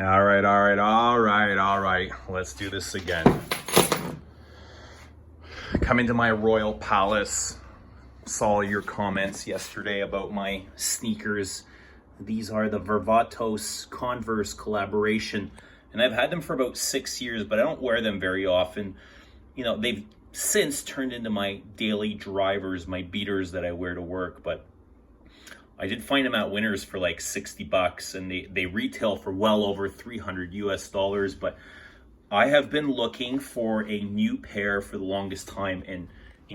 All right. Let's do this again. Come into my royal palace. Saw your comments yesterday about my sneakers. These are the Vervatos Converse collaboration, and I've had them for about 6 years, but I don't wear them very often. You know, they've since turned into my daily drivers, my beaters that I wear to work, but I did find them at Winners for like $60, and they retail for well over $300 US, but I have been looking for a new pair for the longest time and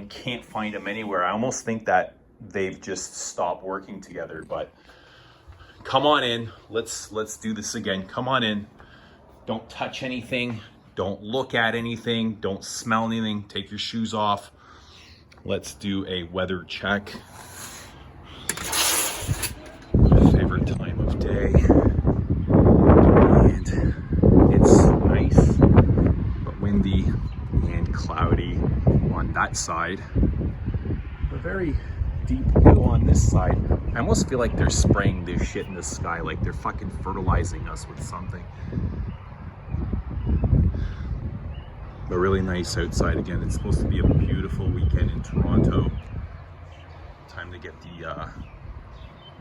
can't find them anywhere. I almost think that they've just stopped working together, but come on in. Let's do this again. Come on in. Don't touch anything. Don't look at anything. Don't smell anything. Take your shoes off. Let's do a weather check. My favorite time of day. And it's nice, but windy and cloudy on that side. A very deep blue on this side. I almost feel like they're spraying this shit in the sky, like they're fucking fertilizing us with something. But really nice outside again. It's supposed to be a beautiful weekend in Toronto. Time to get the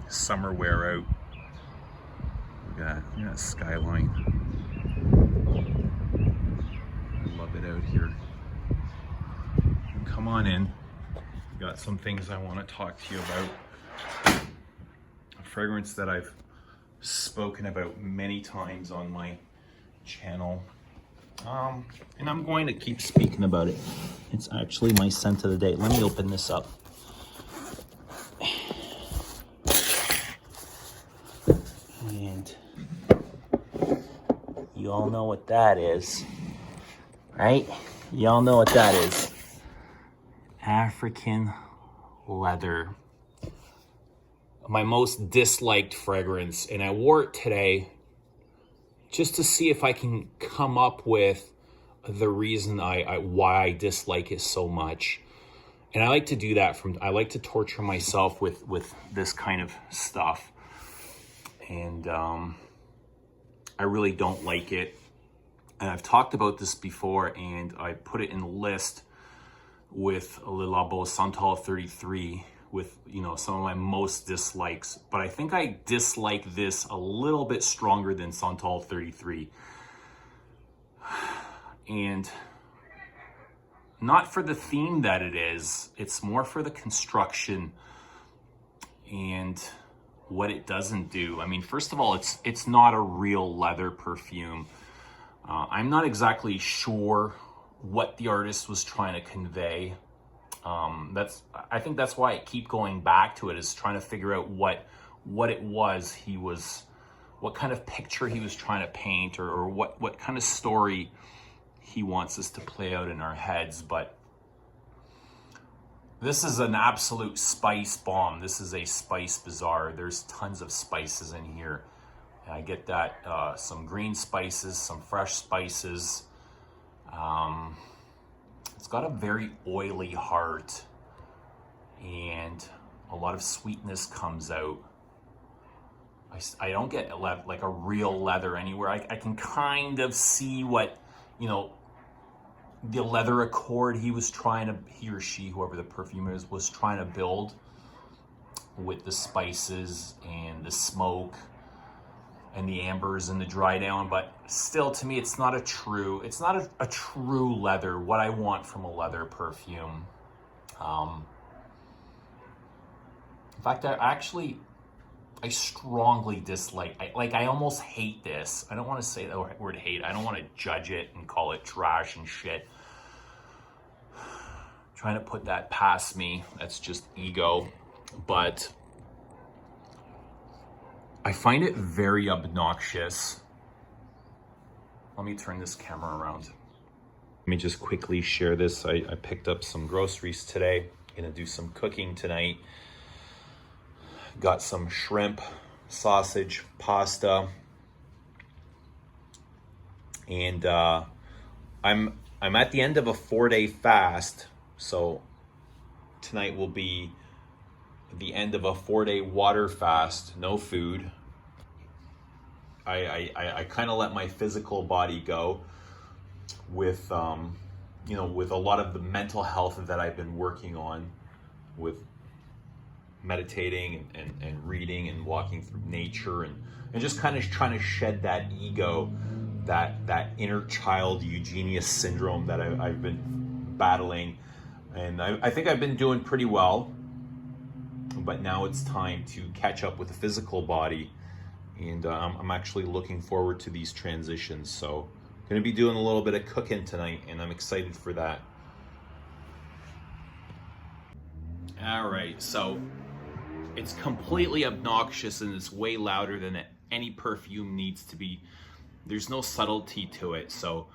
summer wear out. Look at that skyline. I love it out here. Come on in. Got some things I want to talk to you about. A fragrance that I've spoken about many times on my channel. And I'm going to keep speaking about it. It's actually my scent of the day. Let me open this up. And you all know what that is, right? You all know what that is. African leather. My most disliked fragrance, and I wore it today just to see if I can come up with the reason why I dislike it so much. And I like to do that I like to torture myself with this kind of stuff. And I really don't like it. And I've talked about this before, and I put it in the list with Le Labo Santal 33 with, you know, some of my most dislikes. But I think I dislike this a little bit stronger than Santal 33. And not for the theme that it is, it's more for the construction and what it doesn't do. I mean, first of all, it's not a real leather perfume. I'm not exactly sure what the artist was trying to convey. I think that's why I keep going back to it, is trying to figure out what it was what kind of picture he was trying to paint, or what kind of story he wants us to play out in our heads. But this is an absolute spice bomb. This is a spice bazaar. There's tons of spices in here. And I get that, some green spices, some fresh spices. It's got a very oily heart, and a lot of sweetness comes out. I don't get like a real leather anywhere. I can kind of see what, you know, the leather accord he or she, whoever the perfumer is, was trying to build with the spices and the smoke and the ambers and the dry down. But still, to me, it's not a true leather, what I want from a leather perfume. In fact, I strongly dislike, I almost hate this. I don't want to say the word hate. I don't want to judge it and call it trash and shit. Trying to put that past me. That's just ego. But I find it very obnoxious. Let me turn this camera around. Let me just quickly share this. I picked up some groceries today. Gonna do some cooking tonight. Got some shrimp, sausage, pasta, and I'm at the end of a 4-day fast, so tonight will be the end of a 4-day water fast, no food. I kind of let my physical body go with, you know, with a lot of the mental health that I've been working on with meditating and reading and walking through nature and just kind of trying to shed that ego, that inner child eugenius syndrome that I've been battling. And I think I've been doing pretty well, but now it's time to catch up with the physical body. And I'm actually looking forward to these transitions. So I'm going to be doing a little bit of cooking tonight, and I'm excited for that. All right, so it's completely obnoxious and it's way louder than any perfume needs to be. There's no subtlety to it, so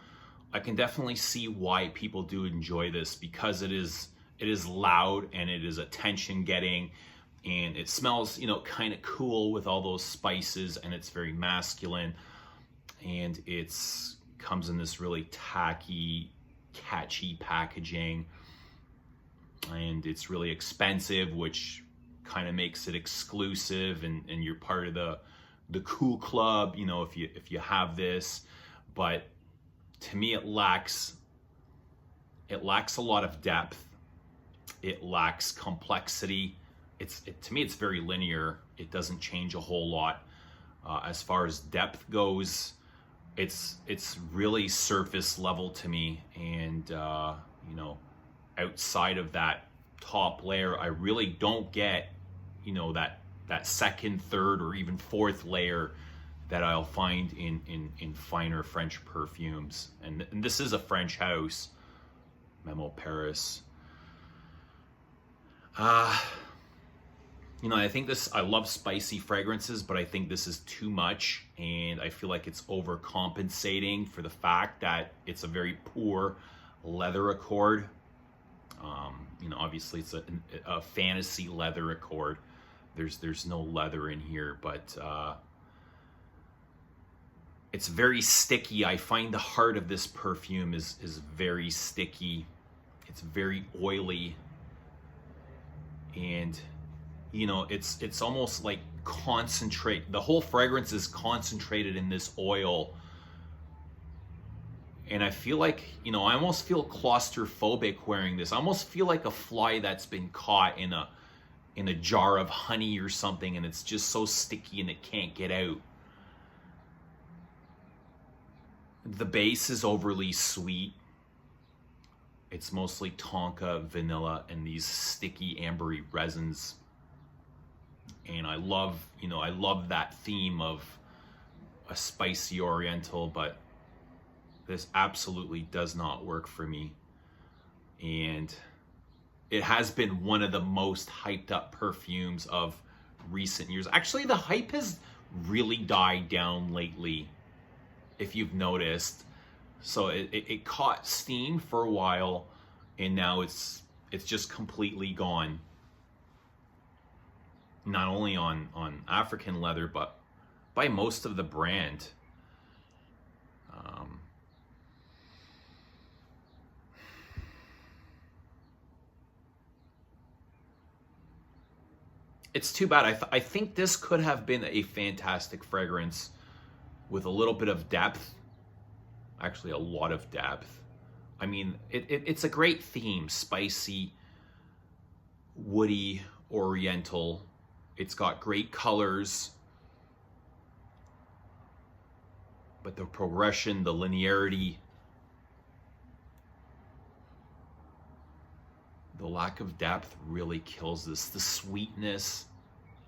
I can definitely see why people do enjoy this, because it is loud and it is attention getting, and it smells, you know, kind of cool with all those spices, and it's very masculine, and it's comes in this really tacky, catchy packaging, and it's really expensive, which kind of makes it exclusive, and you're part of the cool club, you know, if you have this. But to me, it lacks a lot of depth. It lacks complexity. To me, it's very linear. It doesn't change a whole lot. As far as depth goes, it's really surface level to me. And you know, outside of that top layer, I really don't get, you know, that second, third, or even fourth layer that I'll find in finer French perfumes. And this is a French house, MEMO Paris. You know, I love spicy fragrances, but I think this is too much, and I feel like it's overcompensating for the fact that it's a very poor leather accord. You know, obviously it's a fantasy leather accord. There's no leather in here, but it's very sticky. I find the heart of this perfume is very sticky. It's very oily, and you know, it's almost like concentrate. The whole fragrance is concentrated in this oil. And I feel like, you know, I almost feel claustrophobic wearing this. I almost feel like a fly that's been caught in a jar of honey or something, and it's just so sticky and it can't get out. The base is overly sweet. It's mostly tonka, vanilla, and these sticky ambery resins. And I love that theme of a spicy oriental, but this absolutely does not work for me. And it has been one of the most hyped up perfumes of recent years. Actually, the hype has really died down lately, if you've noticed. So it caught steam for a while, and now it's just completely gone. Not only on African leather, but by most of the brand. It's too bad. I think this could have been a fantastic fragrance with a little bit of depth. Actually, a lot of depth. I mean, it's a great theme. Spicy, woody, oriental. It's got great colors. But the progression, the linearity, the lack of depth really kills this. The sweetness,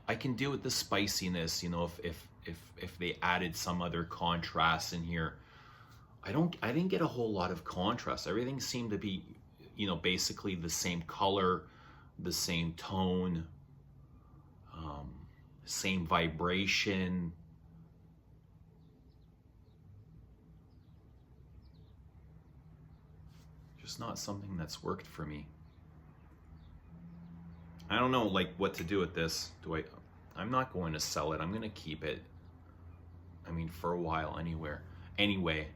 I can do with the spiciness, you know, if they added some other contrast in here. I didn't get a whole lot of contrast. Everything seemed to be, you know, basically the same color, the same tone, same vibration. Just not something that's worked for me. I don't know, like, what to do with this. I'm not going to sell it. I'm going to keep it. I mean, for a while anyway.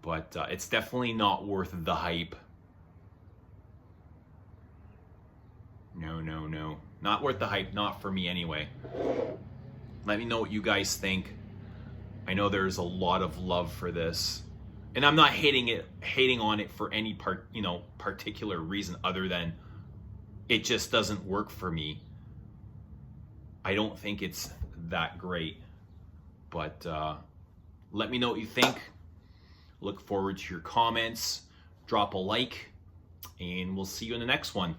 But it's definitely not worth the hype. No. Not worth the hype. Not for me anyway. Let me know what you guys think. I know there's a lot of love for this, and I'm not hating on it for any particular reason other than it just doesn't work for me. I don't think it's that great, but let me know what you think. Look forward to your comments. Drop a like, and we'll see you in the next one.